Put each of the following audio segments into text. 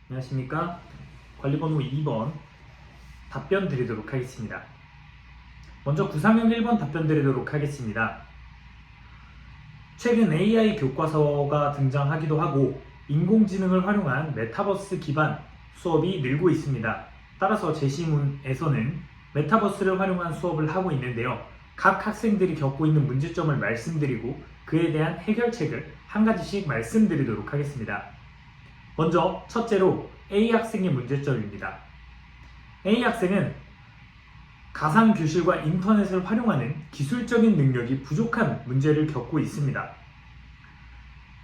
안녕하십니까. 관리번호 2번 답변 드리도록 하겠습니다. 먼저 구상형 1번 답변 드리도록 하겠습니다. 최근 AI 교과서가 등장하기도 하고 인공지능을 활용한 메타버스 기반 수업이 늘고 있습니다. 따라서 제시문에서는 메타버스를 활용한 수업을 하고 있는데요. 각 학생들이 겪고 있는 문제점을 말씀드리고 그에 대한 해결책을 한 가지씩 말씀드리도록 하겠습니다. 먼저 첫째로 A 학생의 문제점입니다. A 학생은 가상교실과 인터넷을 활용하는 기술적인 능력이 부족한 문제를 겪고 있습니다.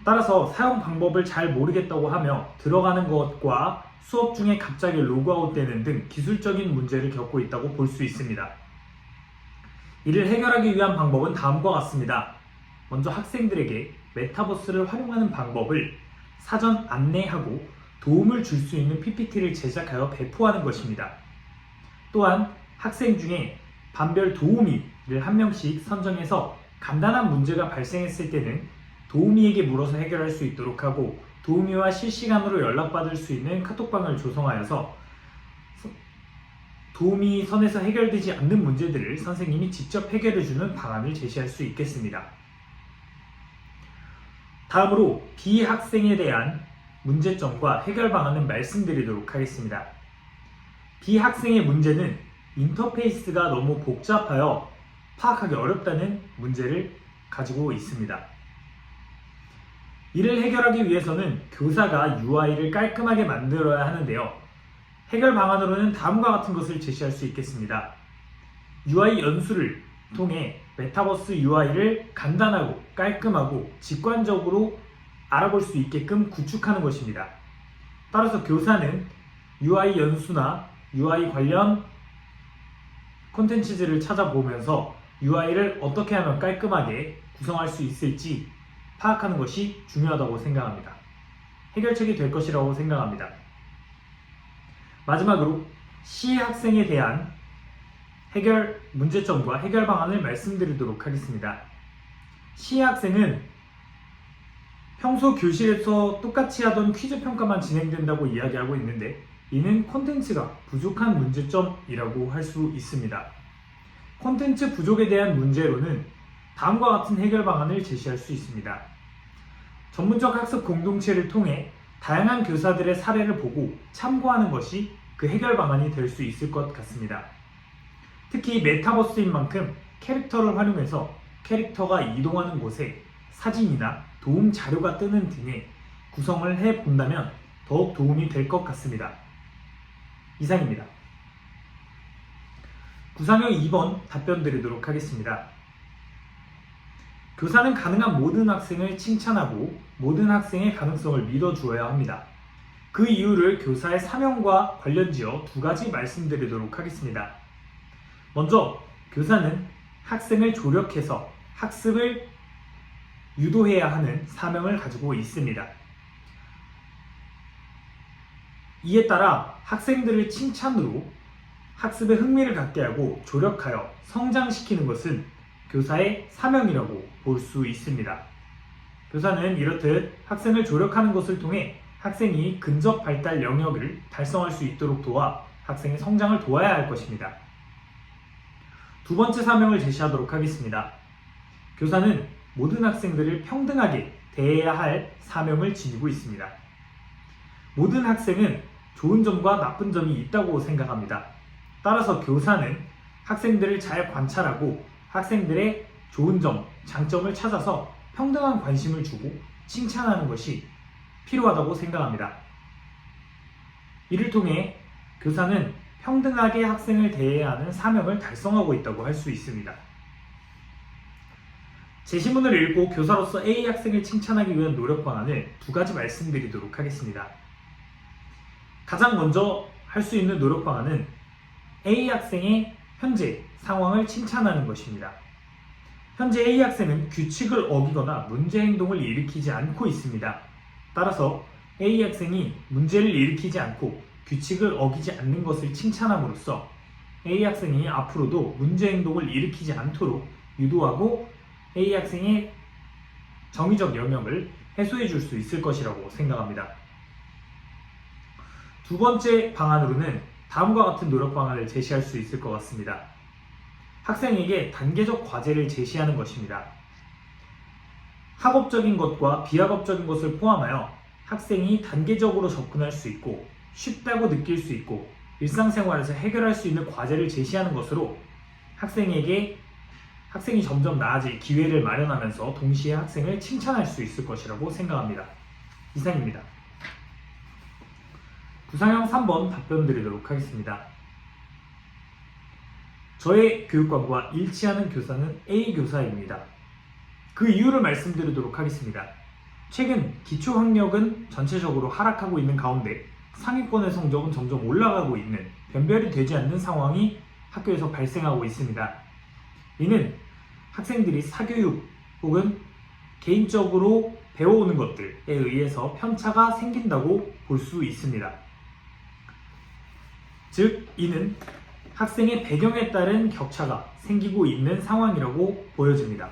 따라서 사용 방법을 잘 모르겠다고 하며 들어가는 것과 수업 중에 갑자기 로그아웃되는 등 기술적인 문제를 겪고 있다고 볼 수 있습니다. 이를 해결하기 위한 방법은 다음과 같습니다. 먼저 학생들에게 메타버스를 활용하는 방법을 사전 안내하고 도움을 줄 수 있는 PPT를 제작하여 배포하는 것입니다. 또한 학생 중에 반별 도우미를 한 명씩 선정해서 간단한 문제가 발생했을 때는 도우미에게 물어서 해결할 수 있도록 하고 도우미와 실시간으로 연락받을 수 있는 카톡방을 조성하여서 도우미 선에서 해결되지 않는 문제들을 선생님이 직접 해결해주는 방안을 제시할 수 있겠습니다. 다음으로 B 학생에 대한 문제점과 해결 방안을 말씀드리도록 하겠습니다. B 학생의 문제는 인터페이스가 너무 복잡하여 파악하기 어렵다는 문제를 가지고 있습니다. 이를 해결하기 위해서는 교사가 UI를 깔끔하게 만들어야 하는데요. 해결 방안으로는 다음과 같은 것을 제시할 수 있겠습니다. UI 연수를 통해 메타버스 UI를 간단하고 깔끔하고 직관적으로 알아볼 수 있게끔 구축하는 것입니다. 따라서 교사는 UI 연수나 UI 관련 콘텐츠들을 찾아보면서 UI를 어떻게 하면 깔끔하게 구성할 수 있을지 파악하는 것이 중요하다고 생각합니다. 해결책이 될 것이라고 생각합니다. 마지막으로 C 학생에 대한 해결 문제점과 해결 방안을 말씀드리도록 하겠습니다. C 학생은 평소 교실에서 똑같이 하던 퀴즈 평가만 진행된다고 이야기하고 있는데 이는 콘텐츠가 부족한 문제점이라고 할 수 있습니다. 콘텐츠 부족에 대한 문제로는 다음과 같은 해결 방안을 제시할 수 있습니다. 전문적 학습 공동체를 통해 다양한 교사들의 사례를 보고 참고하는 것이 그 해결 방안이 될 수 있을 것 같습니다. 특히 메타버스인 만큼 캐릭터를 활용해서 캐릭터가 이동하는 곳에 사진이나 도움 자료가 뜨는 등의 구성을 해본다면 더욱 도움이 될 것 같습니다. 이상입니다. 구상형 2번 답변 드리도록 하겠습니다. 교사는 가능한 모든 학생을 칭찬하고 모든 학생의 가능성을 믿어주어야 합니다. 그 이유를 교사의 사명과 관련지어 두 가지 말씀드리도록 하겠습니다. 먼저 교사는 학생을 조력해서 학습을 유도해야 하는 사명을 가지고 있습니다. 이에 따라 학생들을 칭찬으로 학습에 흥미를 갖게 하고 조력하여 성장시키는 것은 교사의 사명이라고 볼 수 있습니다. 교사는 이렇듯 학생을 조력하는 것을 통해 학생이 근접 발달 영역을 달성할 수 있도록 도와 학생의 성장을 도와야 할 것입니다. 두 번째 사명을 제시하도록 하겠습니다. 교사는 모든 학생들을 평등하게 대해야 할 사명을 지니고 있습니다. 모든 학생은 좋은 점과 나쁜 점이 있다고 생각합니다. 따라서 교사는 학생들을 잘 관찰하고 학생들의 좋은 점, 장점을 찾아서 평등한 관심을 주고 칭찬하는 것이 필요하다고 생각합니다. 이를 통해 교사는 평등하게 학생을 대해야 하는 사명을 달성하고 있다고 할 수 있습니다. 제시문을 읽고 교사로서 A 학생을 칭찬하기 위한 노력 방안을 두 가지 말씀드리도록 하겠습니다. 가장 먼저 할 수 있는 노력 방안은 A 학생의 현재 상황을 칭찬하는 것입니다. 현재 A 학생은 규칙을 어기거나 문제 행동을 일으키지 않고 있습니다. 따라서 A 학생이 문제를 일으키지 않고 규칙을 어기지 않는 것을 칭찬함으로써 A 학생이 앞으로도 문제 행동을 일으키지 않도록 유도하고 A 학생의 정의적 영역을 해소해 줄 수 있을 것이라고 생각합니다. 두 번째 방안으로는 다음과 같은 노력 방안을 제시할 수 있을 것 같습니다. 학생에게 단계적 과제를 제시하는 것입니다. 학업적인 것과 비학업적인 것을 포함하여 학생이 단계적으로 접근할 수 있고 쉽다고 느낄 수 있고 일상생활에서 해결할 수 있는 과제를 제시하는 것으로 학생이 점점 나아질 기회를 마련하면서 동시에 학생을 칭찬할 수 있을 것이라고 생각합니다. 이상입니다. 구상형 3번 답변 드리도록 하겠습니다. 저의 교육관과 일치하는 교사는 A 교사입니다. 그 이유를 말씀드리도록 하겠습니다. 최근 기초학력은 전체적으로 하락하고 있는 가운데 상위권의 성적은 점점 올라가고 있는 변별이 되지 않는 상황이 학교에서 발생하고 있습니다. 이는 학생들이 사교육 혹은 개인적으로 배워오는 것들에 의해서 편차가 생긴다고 볼 수 있습니다. 즉, 이는 학생의 배경에 따른 격차가 생기고 있는 상황이라고 보여집니다.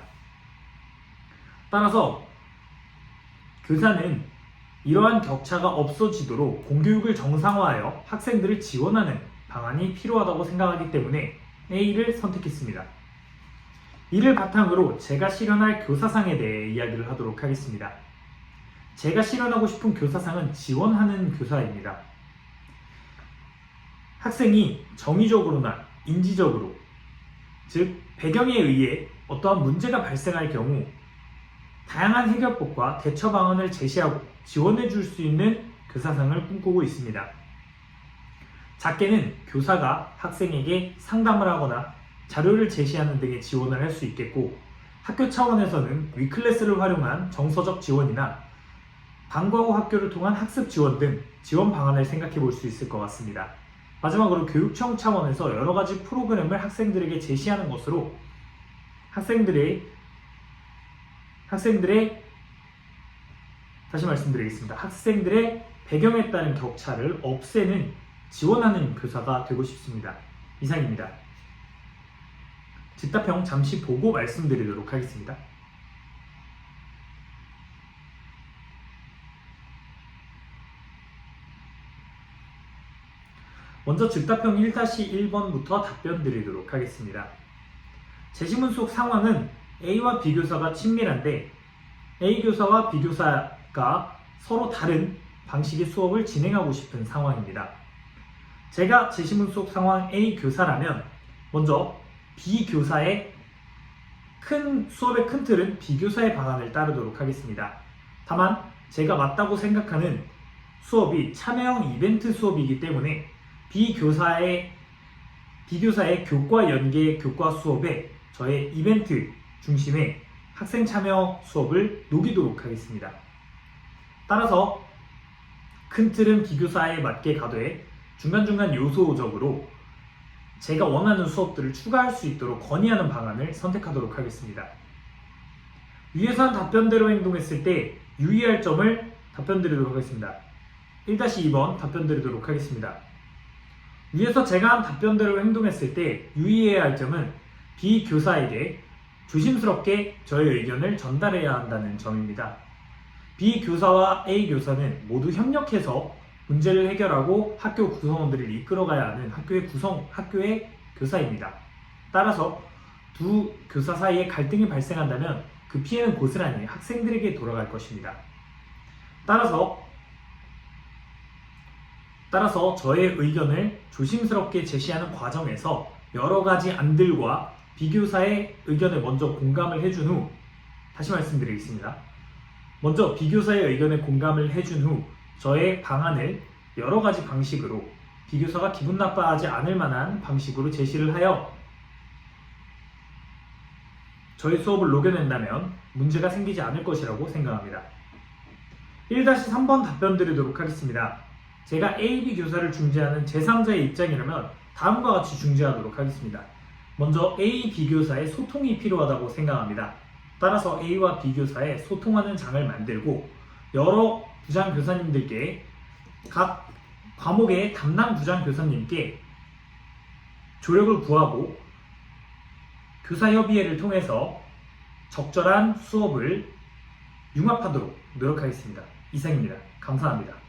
따라서 교사는 이러한 격차가 없어지도록 공교육을 정상화하여 학생들을 지원하는 방안이 필요하다고 생각하기 때문에 A를 선택했습니다. 이를 바탕으로 제가 실현할 교사상에 대해 이야기를 하도록 하겠습니다. 제가 실현하고 싶은 교사상은 지원하는 교사입니다. 학생이 정의적으로나 인지적으로, 즉 배경에 의해 어떠한 문제가 발생할 경우 다양한 해결법과 대처 방안을 제시하고 지원해 줄 수 있는 교사상을 꿈꾸고 있습니다. 작게는 교사가 학생에게 상담을 하거나 자료를 제시하는 등의 지원을 할 수 있겠고, 학교 차원에서는 위클래스를 활용한 정서적 지원이나 방과 후 학교를 통한 학습 지원 등 지원 방안을 생각해 볼 수 있을 것 같습니다. 마지막으로 교육청 차원에서 여러 가지 프로그램을 학생들에게 제시하는 것으로 다시 말씀드리겠습니다. 학생들의 배경에 따른 격차를 없애는 지원하는 교사가 되고 싶습니다. 이상입니다. 즉답형 잠시 보고 말씀드리도록 하겠습니다. 먼저 즉답형 1-1번부터 답변 드리도록 하겠습니다. 제시문 속 상황은 A와 B 교사가 친밀한데 A 교사와 B 교사가 서로 다른 방식의 수업을 진행하고 싶은 상황입니다. 제가 제시문 속 상황 A 교사라면 먼저 B 교사의 수업의 큰 틀은 B 교사의 방안을 따르도록 하겠습니다. 다만 제가 맞다고 생각하는 수업이 참여형 이벤트 수업이기 때문에 B 교사의 교과 연계 교과 수업에 저의 이벤트 중심의 학생 참여 수업을 녹이도록 하겠습니다. 따라서 큰 틀은 B 교사에 맞게 가되 중간중간 요소적으로 제가 원하는 수업들을 추가할 수 있도록 건의하는 방안을 선택하도록 하겠습니다. 위에서 한 답변대로 행동했을 때 유의할 점을 답변 드리도록 하겠습니다. 1-2번 답변 드리도록 하겠습니다. 위에서 제가 한 답변대로 행동했을 때 유의해야 할 점은 B 교사에게 조심스럽게 저의 의견을 전달해야 한다는 점입니다. B 교사와 A 교사는 모두 협력해서 문제를 해결하고 학교 구성원들을 이끌어가야 하는 학교의 교사입니다. 따라서 두 교사 사이에 갈등이 발생한다면 그 피해는 고스란히 학생들에게 돌아갈 것입니다. 따라서 저의 의견을 조심스럽게 제시하는 과정에서 여러 가지 안들과 비교사의 의견에 먼저 공감을 해준 후, 다시 말씀드리겠습니다. 먼저 비교사의 의견에 공감을 해준 후 저의 방안을 여러 가지 방식으로 비교사가 기분 나빠하지 않을 만한 방식으로 제시를 하여 저의 수업을 녹여낸다면 문제가 생기지 않을 것이라고 생각합니다. 1-3번 답변 드리도록 하겠습니다. 제가 A, B 교사를 중재하는 제3자의 입장이라면 다음과 같이 중재하도록 하겠습니다. 먼저 A, B 교사의 소통이 필요하다고 생각합니다. 따라서 A와 B 교사의 소통하는 장을 만들고 여러 부장 교사님들께 각 과목의 담당 부장 교사님께 조력을 구하고 교사협의회를 통해서 적절한 수업을 융합하도록 노력하겠습니다. 이상입니다. 감사합니다.